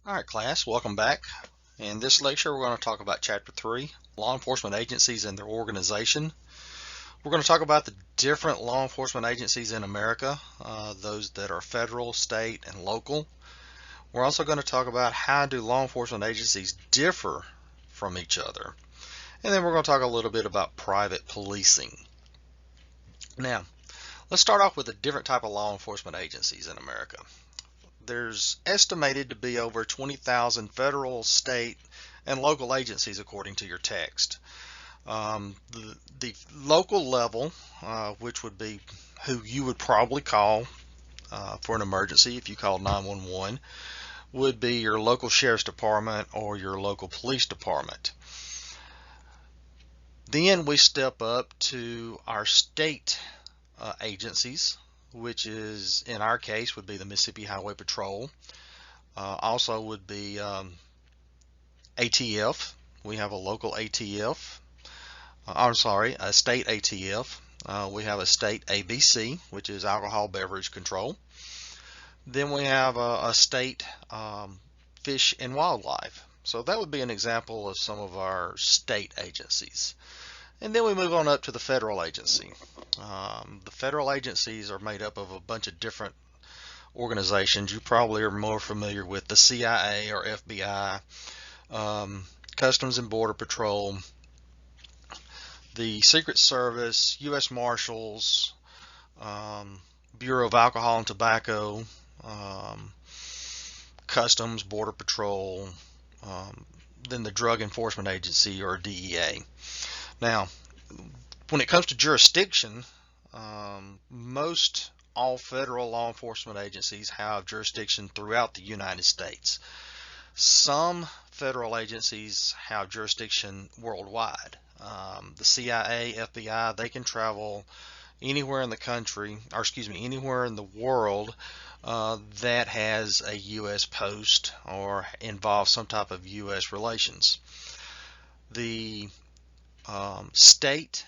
All right, class, welcome back. In this lecture, we're going to talk about Chapter 3, Law Enforcement Agencies and Their Organization. We're going to talk about the different law enforcement agencies in America, those that are federal, state, and local. We're also going to talk about how do law enforcement agencies differ from each other. And then we're going to talk a little bit about private policing. Now, let's start off with a different type of law enforcement agencies in America. There's estimated to be over 20,000 federal, state, and local agencies according to your text. The local level, which would be who you would probably call for an emergency if you called 911, would be your local sheriff's department or your local police department. Then we step up to our state agencies, which is in our case would be the Mississippi Highway Patrol. Also would be ATF. We have a local ATF. I'm sorry, a state ATF. We have a state ABC, which is alcohol beverage control. Then we have a state fish and wildlife. So that would be an example of some of our state agencies. And then we move on up to the federal agency. The federal agencies are made up of a bunch of different organizations. You probably are more familiar with the CIA or FBI, Customs and Border Patrol, the Secret Service, U.S. Marshals, Bureau of Alcohol and Tobacco, Customs, Border Patrol, then the Drug Enforcement Agency or DEA. Now, when it comes to jurisdiction, most all federal law enforcement agencies have jurisdiction throughout the United States. Some federal agencies have jurisdiction worldwide. The CIA, FBI, they can travel anywhere in the country, or excuse me, anywhere in the world that has a U.S. post or involves some type of U.S. relations. The state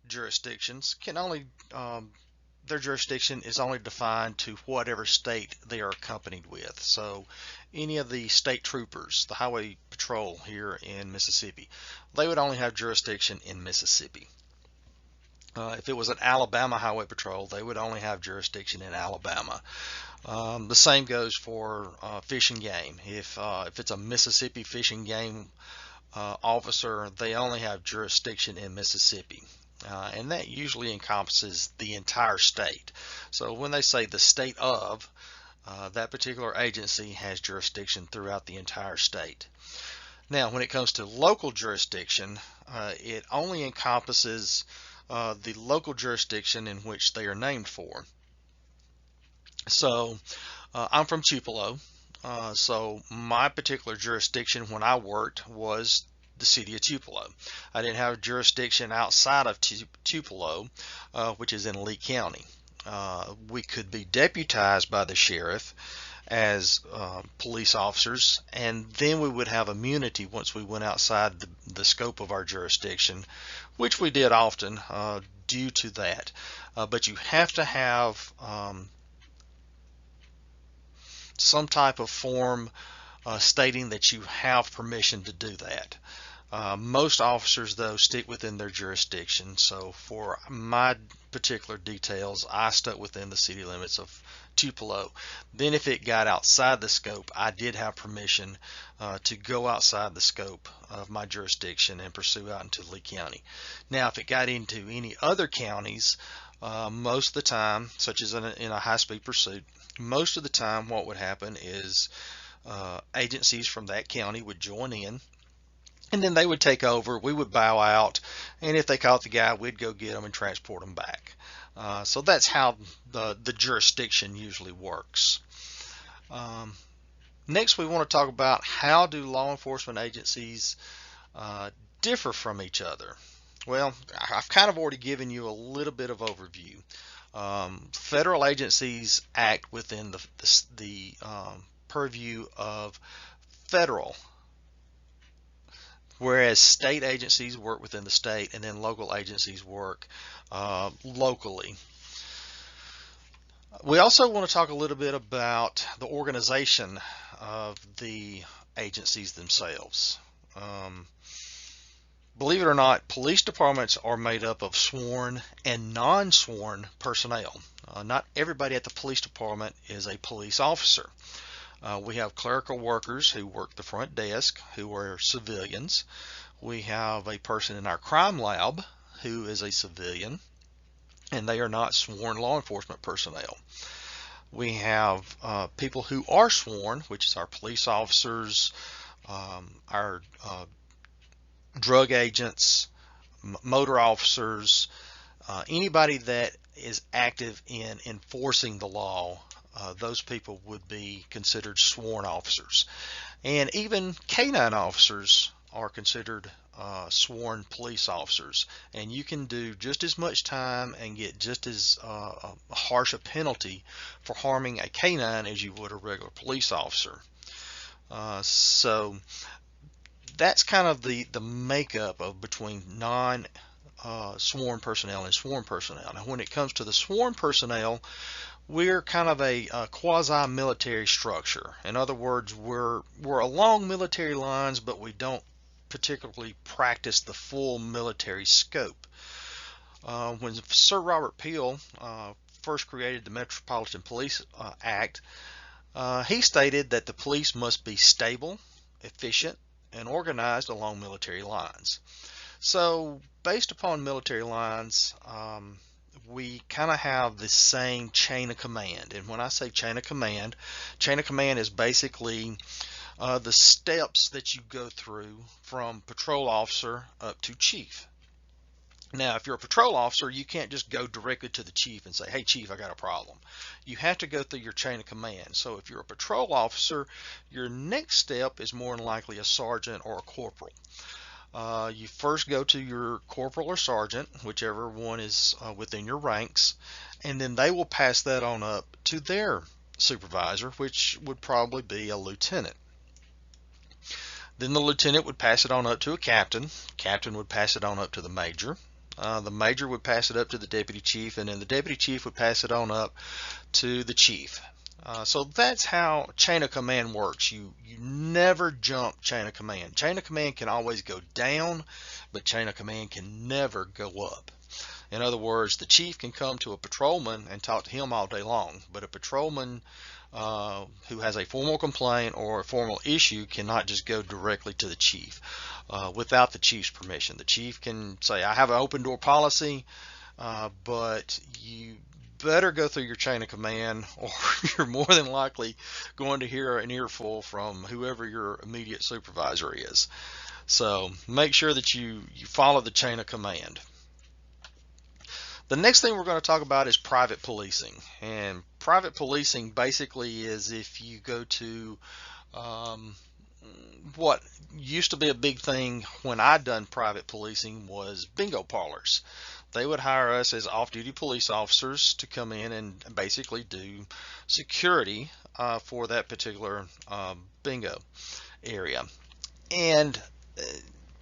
jurisdictions can only their jurisdiction is only defined to whatever state they are accompanied with. So any of the state troopers, the highway patrol here in Mississippi, they would only have jurisdiction in Mississippi. If it was an Alabama highway patrol, they would only have jurisdiction in Alabama. The same goes for fish and game. If it's a Mississippi fish and game officer, they only have jurisdiction in Mississippi. And that usually encompasses the entire state. So when they say the state of, that particular agency has jurisdiction throughout the entire state. Now, when it comes to local jurisdiction, it only encompasses the local jurisdiction in which they are named for. So I'm from Tupelo. So my particular jurisdiction when I worked was the city of Tupelo. I didn't have jurisdiction outside of Tupelo, which is in Lee County. We could be deputized by the sheriff as police officers, and then we would have immunity once we went outside the scope of our jurisdiction, which we did often due to that. But you have to have some type of form stating that you have permission to do that. Most officers, though, stick within their jurisdiction. So for my particular details, I stuck within the city limits of Tupelo. Then if it got outside the scope, I did have permission to go outside the scope of my jurisdiction and pursue out into Lee County. Now, if it got into any other counties, most of the time, such as in a high-speed pursuit, most of the time what would happen is agencies from that county would join in, and then they would take over. We would bow out, and if they caught the guy, we'd go get them and transport them back. So that's how the jurisdiction usually works. Next, we want to talk about how do law enforcement agencies differ from each other. Well, I've kind of already given you a little bit of overview. Federal agencies act within the purview of federal, whereas state agencies work within the state, and then local agencies work locally. We also want to talk a little bit about the organization of the agencies themselves. Um, Believe it or not, police departments are made up of sworn and non-sworn personnel. Not everybody at the police department is a police officer. We have clerical workers who work the front desk who are civilians. We have a person in our crime lab who is a civilian, and they are not sworn law enforcement personnel. We have people who are sworn, which is our police officers, our drug agents, motor officers, anybody that is active in enforcing the law. Those people would be considered sworn officers. And even canine officers are considered sworn police officers. And you can do just as much time and get just as harsh a penalty for harming a canine as you would a regular police officer. So that's kind of the makeup of between non sworn personnel and sworn personnel. Now, when it comes to the sworn personnel, we're kind of a quasi-military structure. In other words, we're along military lines, but we don't particularly practice the full military scope. When Sir Robert Peel first created the Metropolitan Police Act, he stated that the police must be stable, efficient, and organized along military lines. So, based upon military lines, we kind of have the same chain of command. And when I say chain of command is basically the steps that you go through from patrol officer up to chief. Now, if you're a patrol officer, you can't just go directly to the chief and say, hey, chief, I got a problem. You have to go through your chain of command. So if you're a patrol officer, your next step is more than likely a sergeant or a corporal. You first go to your corporal or sergeant, whichever one is within your ranks, and then they will pass that on up to their supervisor, which would probably be a lieutenant. Then the lieutenant would pass it on up to a captain. Captain would pass it on up to the major. The major would pass it up to the deputy chief, and then the deputy chief would pass it on up to the chief. So that's how chain of command works. You never jump chain of command. Chain of command can always go down, but chain of command can never go up. In other words, the chief can come to a patrolman and talk to him all day long, but a patrolman who has a formal complaint or a formal issue cannot just go directly to the chief without the chief's permission. The chief can say, I have an open door policy, but you better go through your chain of command, or you're more than likely going to hear an earful from whoever your immediate supervisor is. So make sure that you follow the chain of command. The next thing we're going to talk about is private policing. And private policing basically is if you go to what used to be a big thing when I done private policing was bingo parlors. They would hire us as off-duty police officers to come in and basically do security for that particular bingo area. And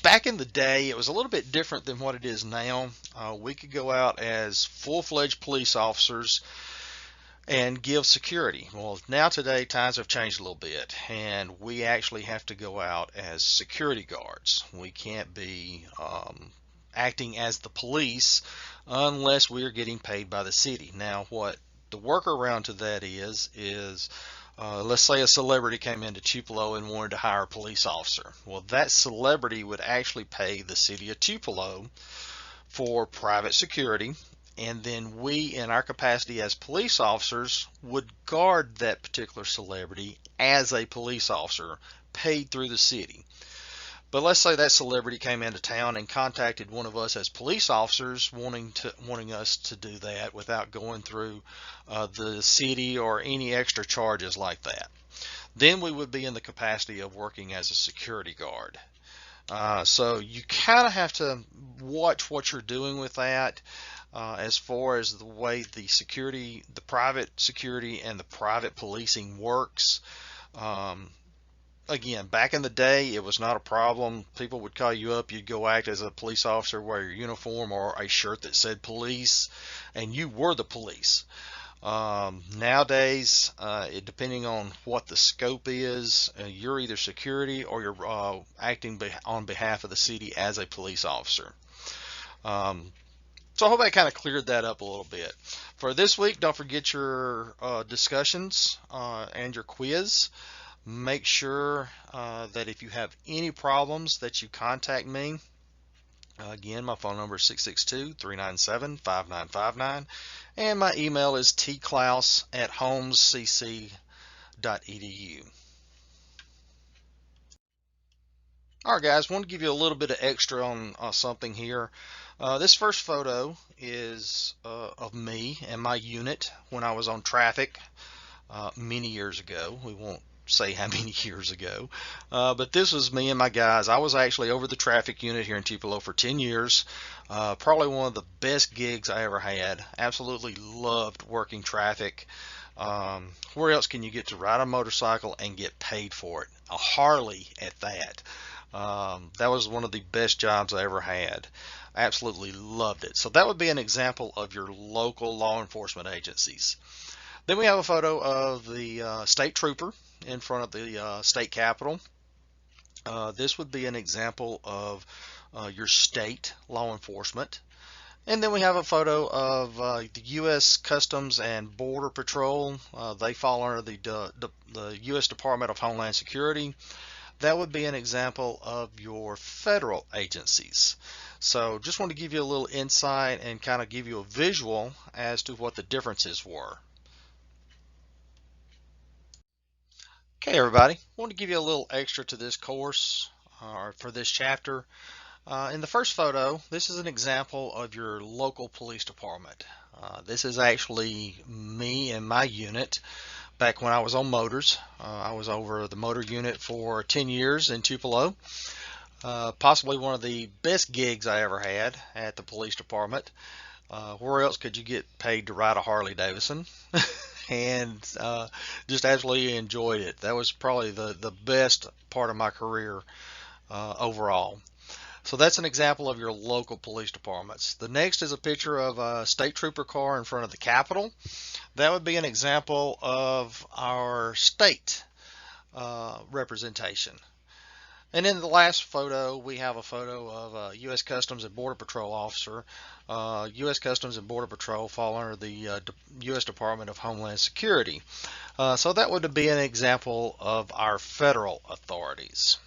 back in the day, it was a little bit different than what it is now. We could go out as full-fledged police officers and give security. Well, now today times have changed a little bit, and we actually have to go out as security guards. We can't be acting as the police unless we are getting paid by the city. Now, what the workaround to that is let's say a celebrity came into Tupelo and wanted to hire a police officer. Well, that celebrity would actually pay the city of Tupelo for private security, and then we, in our capacity as police officers, would guard that particular celebrity as a police officer paid through the city. But let's say that celebrity came into town and contacted one of us as police officers wanting us to do that without going through the city or any extra charges like that. Then we would be in the capacity of working as a security guard. So you kind of have to watch what you're doing with that as far as the way the security, the private security and the private policing works. Again, back in the day, it was not a problem. People would call you up, you'd go act as a police officer, wear your uniform or a shirt that said police, and you were the police. Nowadays, depending on what the scope is, you're either security or you're acting on behalf of the city as a police officer. So I hope I kind of cleared that up a little bit. For this week, don't forget your discussions and your quiz. Make sure that if you have any problems that you contact me. Again, my phone number is 662-397-5959, and my email is tklaus@holmescc.edu. All right, guys, I want to give you a little bit of extra on something here. This first photo is of me and my unit when I was on traffic many years ago. We won't say how many years ago, but this was me and my guys. I was actually over the traffic unit here in Tupelo for 10 years. Probably one of the best gigs I ever had. Absolutely loved working traffic. Where else can you get to ride a motorcycle and get paid for it? A Harley at that. That was one of the best jobs I ever had. I absolutely loved it. So that would be an example of your local law enforcement agencies. Then we have a photo of the state trooper in front of the state capitol. This would be an example of your state law enforcement. And then we have a photo of the U.S. Customs and Border Patrol. They fall under the U.S. Department of Homeland Security. That would be an example of your federal agencies. So just want to give you a little insight and kind of give you a visual as to what the differences were. Okay, everybody, I want to give you a little extra to this course or for this chapter. In the first photo, this is an example of your local police department. This is actually me and my unit back when I was on motors. I was over the motor unit for 10 years in Tupelo. Possibly one of the best gigs I ever had at the police department. Where else could you get paid to ride a Harley Davidson? And just absolutely enjoyed it. That was probably the best part of my career overall. So that's an example of your local police departments. The next is a picture of a state trooper car in front of the Capitol. That would be an example of our state representation. And in the last photo, we have a photo of a U.S. Customs and Border Patrol officer. U.S. Customs and Border Patrol fall under the U.S. Department of Homeland Security. So that would be an example of our federal authorities.